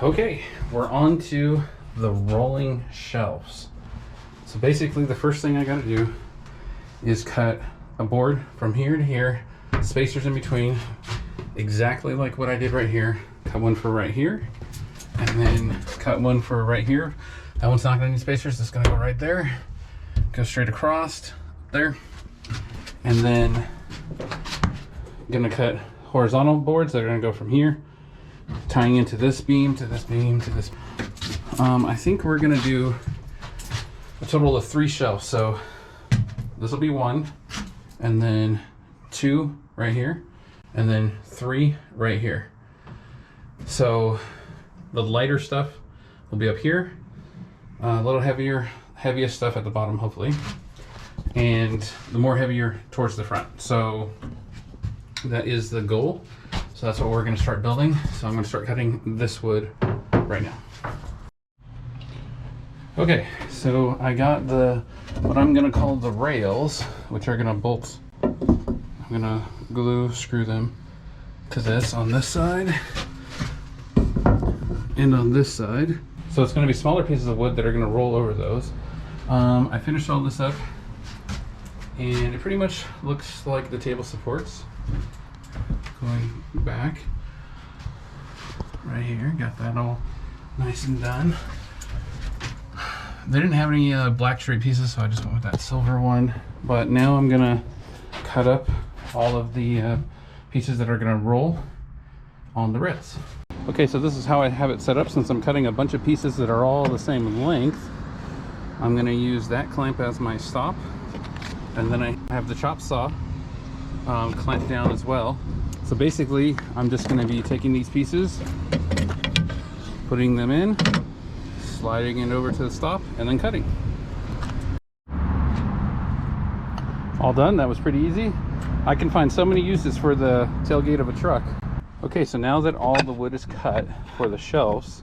Okay, we're on to the rolling shelves. So basically the first thing I gotta do is cut a board from here to here, spacers in between, exactly like what I did right here. Cut one for right here, and then cut one for right here. That one's not gonna need spacers, it's gonna go right there. Go straight across there. And then I'm gonna cut horizontal boards that are gonna go from here, tying into this beam, to this beam, to this. I think we're gonna do a total of 3 shelves. So this will be 1, and then 2 right here, and then 3 right here. So the lighter stuff will be up here, a little heaviest stuff at the bottom, hopefully, and the more heavier towards the front. So that is the goal. So that's what we're going to start building. So I'm going to start cutting this wood right now. Okay, so I got what I'm going to call the rails, which are going to bolt. I'm going to screw them to this on this side and on this side. So it's going to be smaller pieces of wood that are going to roll over those. I finished all this up, and it pretty much looks like the table supports. Going back right here, got that all nice and done. They didn't have any black straight pieces, so I just went with that silver one. But now I'm gonna cut up all of the pieces that are gonna roll on the rails. Okay, so this is how I have it set up. Since I'm cutting a bunch of pieces that are all the same length, I'm gonna use that clamp as my stop, and then I have the chop saw clamped down as well. So basically, I'm just going to be taking these pieces, putting them in, sliding it over to the stop, and then cutting. All done. That was pretty easy. I can find so many uses for the tailgate of a truck. Okay, so now that all the wood is cut for the shelves,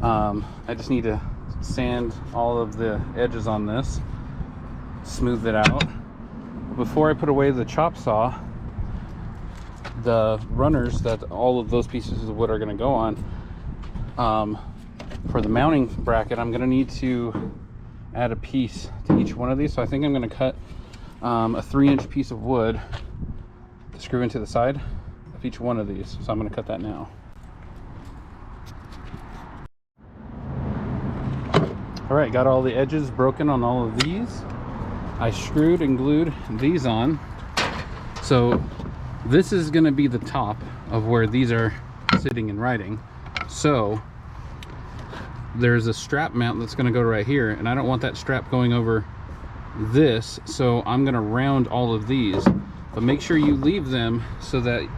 I just need to sand all of the edges on this, smooth it out. Before I put away the chop saw, the runners that all of those pieces of wood are going to go on, for the mounting bracket, I'm going to need to add a piece to each one of these. So I think I'm going to cut a 3-inch piece of wood to screw into the side of each one of these. So I'm going to cut that now. All right, got all the edges broken on all of these. I screwed and glued these on. So this is going to be the top of where these are sitting and riding. So there's a strap mount that's going to go right here, and I don't want that strap going over this, so I'm going to round all of these. But make sure you leave them so that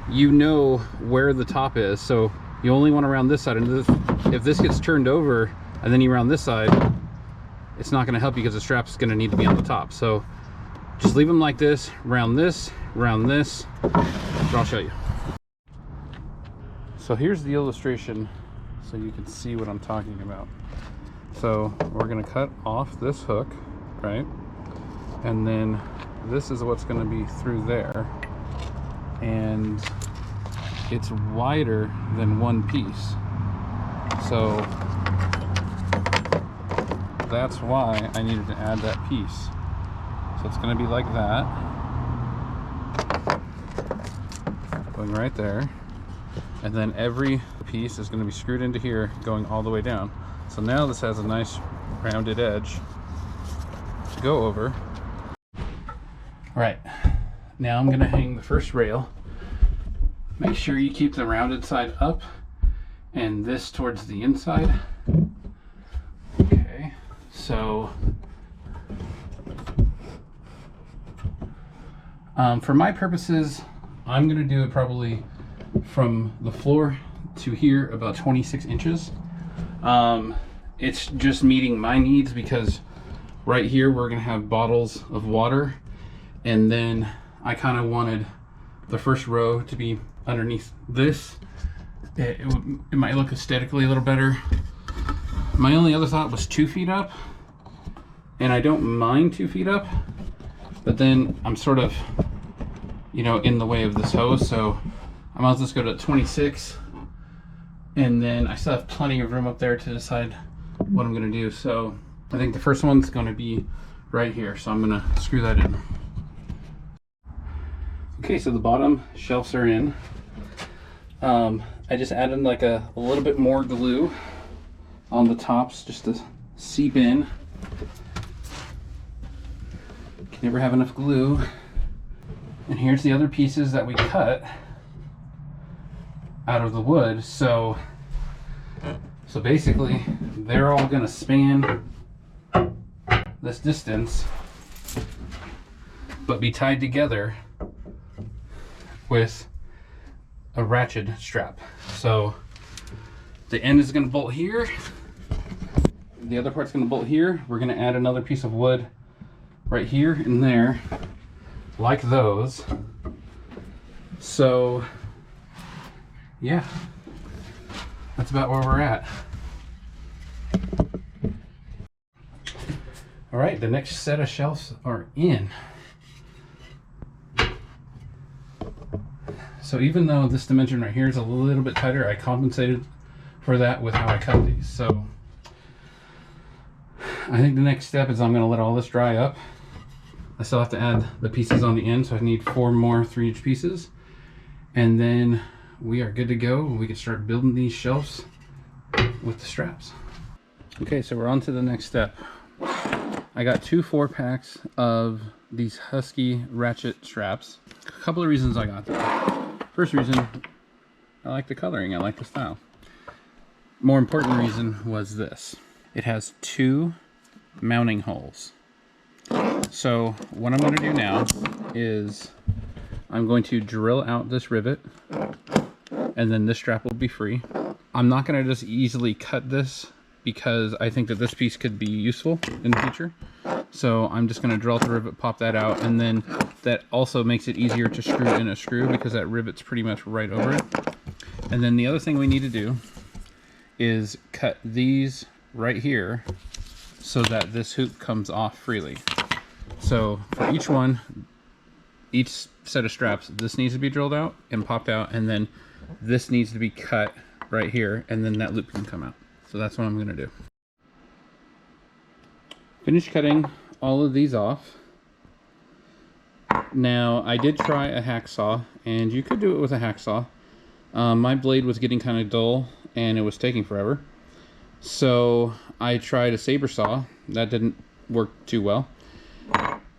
you know where the top is. So you only want to round this side, and if this gets turned over and then you round this side, it's not going to help you because the strap is going to need to be on the top. So just leave them like this, round this, but I'll show you. So here's the illustration so you can see what I'm talking about. So we're going to cut off this hook, right? And then this is what's going to be through there. And it's wider than one piece. So that's why I needed to add that piece. So it's going to be like that, going right there, and then every piece is going to be screwed into here, going all the way down. So now this has a nice rounded edge to go over. All right, now I'm going to hang the first rail. Make sure you keep the rounded side up and this towards the inside. Okay, so for my purposes, I'm going to do it probably from the floor to here about 26 inches. It's just meeting my needs because right here we're going to have bottles of water, and then I kind of wanted the first row to be underneath this. It might look aesthetically a little better. My only other thought was 2 feet up, and I don't mind 2 feet up, but then I'm sort of, you know, in the way of this hose, so I might as well just go to 26 And then I still have plenty of room up there to decide what I'm gonna do. So I think the first one's gonna be right here. So I'm gonna screw that in. Okay, so the bottom shelves are in. I just added like a little bit more glue on the tops just to seep in. Can never have enough glue. And here's the other pieces that we cut out of the wood. So basically they're all gonna span this distance but be tied together with a ratchet strap. So the end is going to bolt here, the other part's going to bolt here. We're going to add another piece of wood right here and there, like those. So yeah, that's about where we're at. All right, the next set of shelves are in. So even though this dimension right here is a little bit tighter, I compensated for that with how I cut these. So I think the next step is I'm going to let all this dry up. I still have to add the pieces on the end, so I need 4 more 3-inch pieces. And then we are good to go. We can start building these shelves with the straps. Okay, so we're on to the next step. I got 2 4-packs of these Husky ratchet straps. A couple of reasons I got them. First reason, I like the coloring, I like the style. More important reason was this. It has 2 mounting holes. So what I'm going to do now is I'm going to drill out this rivet and then this strap will be free. I'm not going to just easily cut this because I think that this piece could be useful in the future. So I'm just going to drill out the rivet, pop that out, and then that also makes it easier to screw in a screw because that rivet's pretty much right over it. And then the other thing we need to do is cut these right here so that this hoop comes off freely. So for each one, each set of straps, this needs to be drilled out and popped out, and then this needs to be cut right here, and then that loop can come out. So that's what I'm going to do. Finished cutting all of these off. Now I did try a hacksaw, and you could do it with a hacksaw. My blade was getting kind of dull and it was taking forever. So I tried a saber saw. That didn't work too well.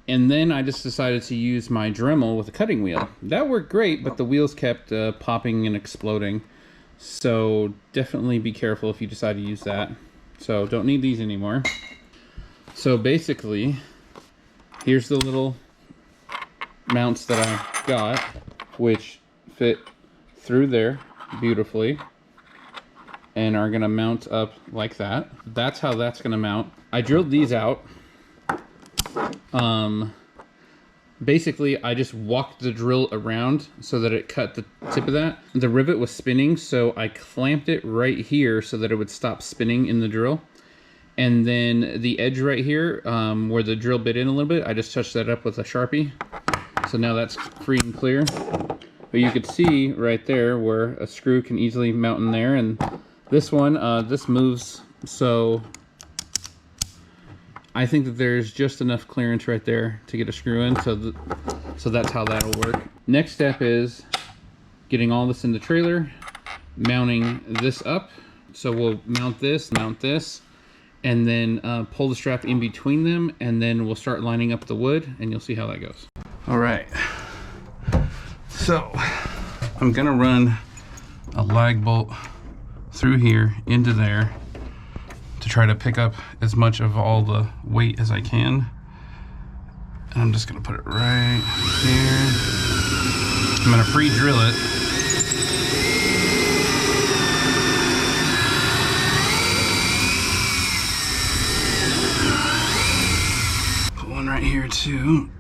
And then I just decided to use my Dremel with a cutting wheel. That worked great, but the wheels kept popping and exploding. So definitely be careful if you decide to use that. So don't need these anymore. So basically, here's the little mounts that I got, which fit through there beautifully and are gonna mount up like that. That's how that's gonna mount. I drilled these out. Basically I just walked the drill around so that it cut the tip of that. The rivet was spinning, so I clamped it right here so that it would stop spinning in the drill. And then the edge right here, where the drill bit in a little bit, I just touched that up with a Sharpie. So now that's free and clear. But you could see right there where a screw can easily mount in there. And this one, this moves, so I think that there's just enough clearance right there to get a screw in. So that's how that'll work. Next step is getting all this in the trailer, mounting this up. So we'll mount this, and then pull the strap in between them, and then we'll start lining up the wood, and you'll see how that goes. All right, so I'm gonna run a lag bolt through here into there to try to pick up as much of all the weight as I can. And I'm just gonna put it right here. I'm gonna pre-drill it. Put one right here too.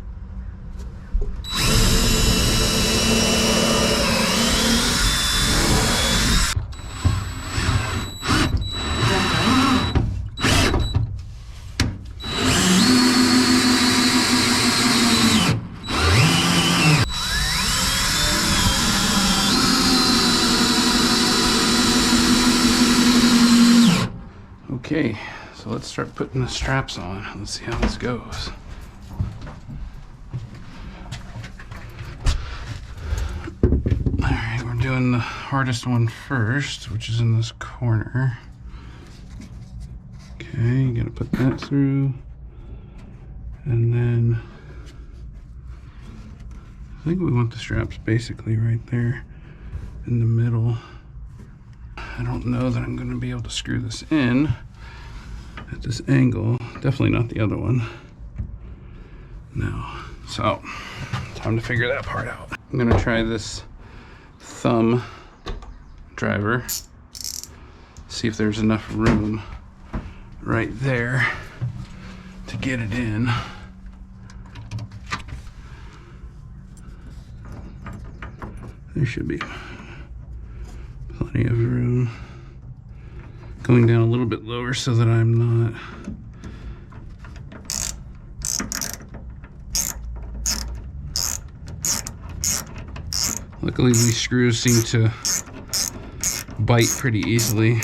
Okay, so let's start putting the straps on. Let's see how this goes. Alright, we're doing the hardest one first, which is in this corner. Okay, you gotta put that through. And then I think we want the straps basically right there in the middle. I don't know that I'm going to be able to screw this in at this angle. Definitely not the other one. No. So, time to figure that part out. I'm going to try this thumb driver. See if there's enough room right there to get it in. There should be plenty of room. Going down a little bit lower so that I'm not luckily these screws seem to bite pretty easily.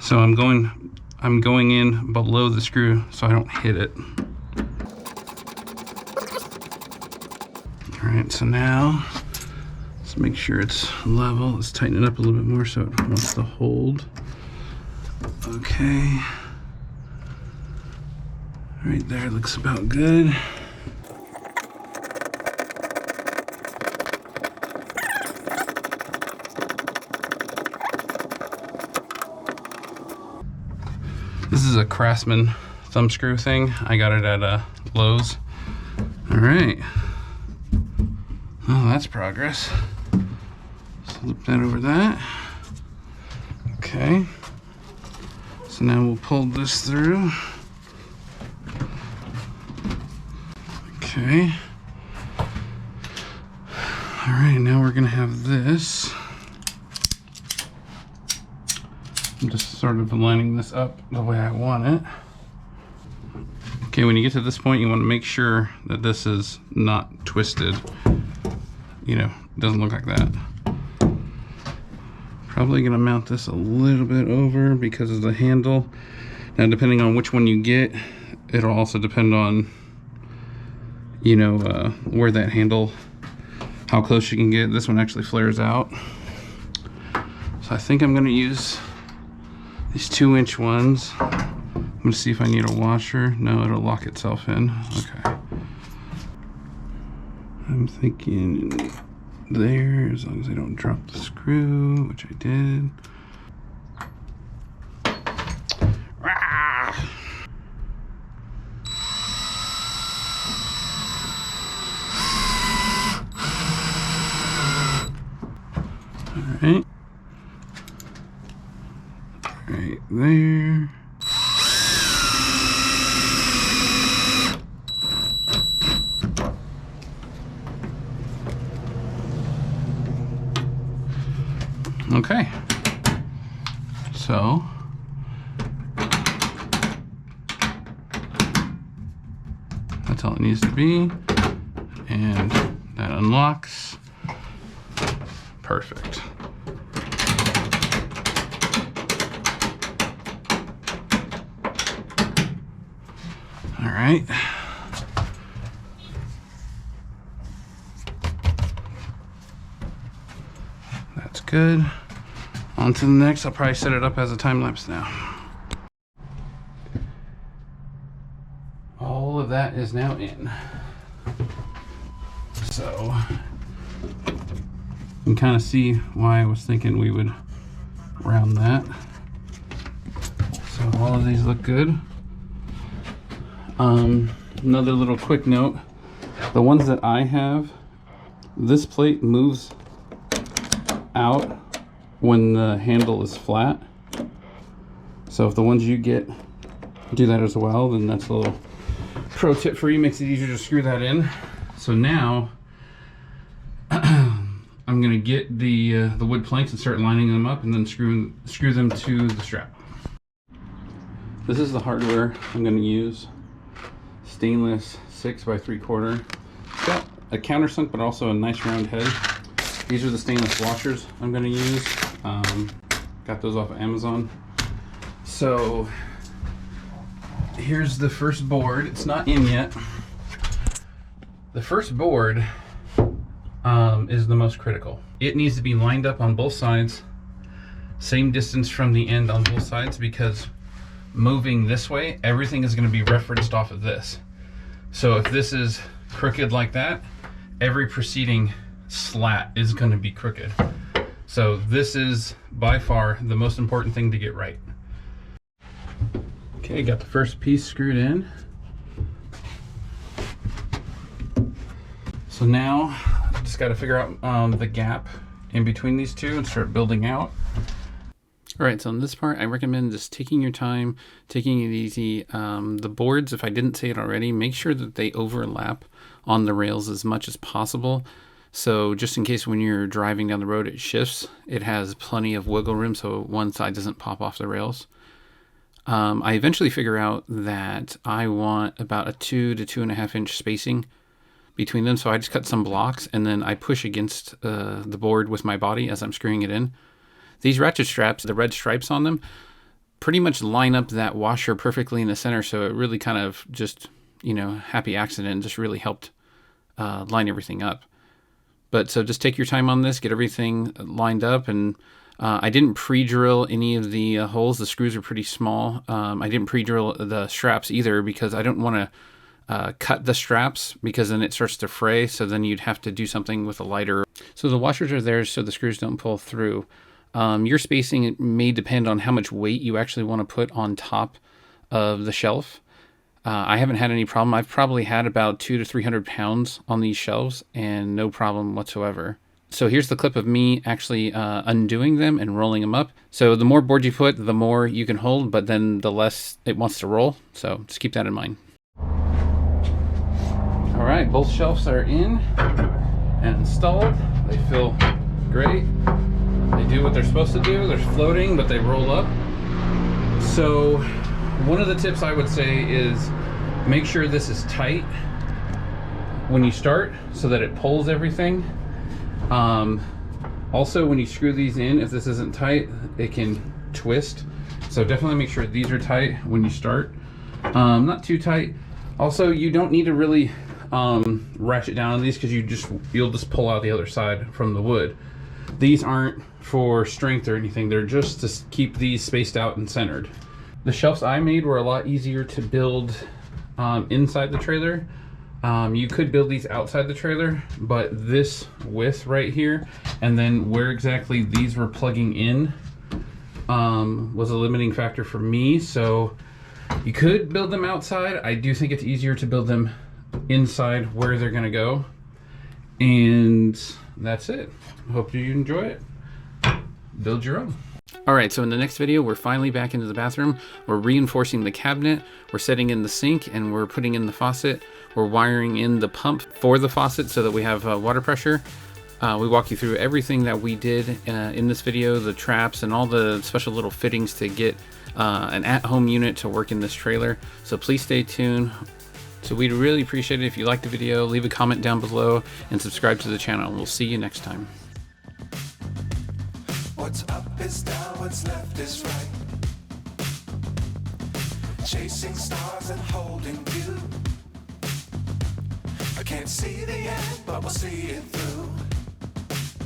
So I'm going in below the screw so I don't hit it. All right, so now let's make sure it's level. Let's tighten it up a little bit more so it wants to hold. Okay. Right there looks about good. This is a Craftsman thumb screw thing. I got it at Lowe's. All right. Oh, that's progress. Slip that over that. Okay. So now we'll pull this through. Okay. All right, now we're gonna have this. I'm just sort of lining this up the way I want it. Okay, when you get to this point, you want to make sure that this is not twisted. You know, it doesn't look like that. Probably gonna mount this a little bit over because of the handle. Now, depending on which one you get, it'll also depend on, you know, where that handle, how close you can get. This one actually flares out. So I think I'm gonna use these 2-inch ones. I'm gonna see if I need a washer. No, it'll lock itself in. Okay. I'm thinking there, as long as I don't drop the screw, which I did. Ah! All right. Right there. Okay, so that's all it needs to be, and that unlocks. Perfect. All right. That's good. On to the next. I'll probably set it up as a time lapse now. All of that is now in. So you can kind of see why I was thinking we would round that. So all of these look good. Another little quick note. The ones that I have, this plate moves out when the handle is flat. So if the ones you get do that as well, then that's a little pro tip for you. Makes it easier to screw that in. So now I'm gonna get the wood planks and start lining them up, and then screw them to the strap. This is the hardware I'm gonna use. Stainless 6x3/4. It's got a countersunk, but also a nice round head. These are the stainless washers I'm going to use. Got those off of Amazon. So here's the first board. It's not in yet. The first board is the most critical. It needs to be lined up on both sides, same distance from the end on both sides, because moving this way, everything is going to be referenced off of this. So if this is crooked like that, every preceding slat is going to be crooked. So this is by far the most important thing to get right. Okay, got the first piece screwed in. So now just got to figure out the gap in between these two and start building out. All right, so in this part, I recommend just taking your time, taking it easy. The boards, if I didn't say it already, make sure that they overlap on the rails as much as possible. So just in case when you're driving down the road, it shifts, it has plenty of wiggle room so one side doesn't pop off the rails. I eventually figure out that I want about a 2 to 2.5 inch spacing between them. So I just cut some blocks and then I push against the board with my body as I'm screwing it in. These ratchet straps, the red stripes on them, pretty much line up that washer perfectly in the center. So it really kind of just, you know, happy accident, just really helped line everything up. But so just take your time on this, get everything lined up. And I didn't pre-drill any of the holes. The screws are pretty small. I didn't pre-drill the straps either because I don't want to cut the straps because then it starts to fray. So then you'd have to do something with a lighter. So the washers are there so the screws don't pull through. Your spacing may depend on how much weight you actually want to put on top of the shelf. I haven't had any problem. I've probably had about 200 to 300 pounds on these shelves and no problem whatsoever. So here's the clip of me actually undoing them and rolling them up. So the more board you put, the more you can hold, but then the less it wants to roll. So just keep that in mind. All right, both shelves are in and installed. They feel great. They do what they're supposed to do. They're floating, but they roll up. So one of the tips I would say is make sure this is tight when you start so that it pulls everything. Also, when you screw these in, if this isn't tight, it can twist. So definitely make sure these are tight when you start. Not too tight. Also, you don't need to really ratchet down on these because you'll just pull out the other side from the wood. These aren't for strength or anything. They're just to keep these spaced out and centered. The shelves I made were a lot easier to build inside the trailer. You could build these outside the trailer, but this width right here and then where exactly these were plugging in was a limiting factor for me. So you could build them outside. I do think it's easier to build them inside where they're gonna go. And that's it. Hope you enjoy it. Build your own. All right, so in the next video, we're finally back into the bathroom. We're reinforcing the cabinet, we're setting in the sink, and we're putting in the faucet. We're wiring in the pump for the faucet so that we have water pressure. We walk you through everything that we did in this video, the traps and all the special little fittings to get an at-home unit to work in this trailer. So please stay tuned. So we'd really appreciate it if you liked the video, leave a comment down below and subscribe to the channel. We'll see you next time. What's up is down, what's left is right. Chasing stars and holding you. I can't see the end, but we'll see it through.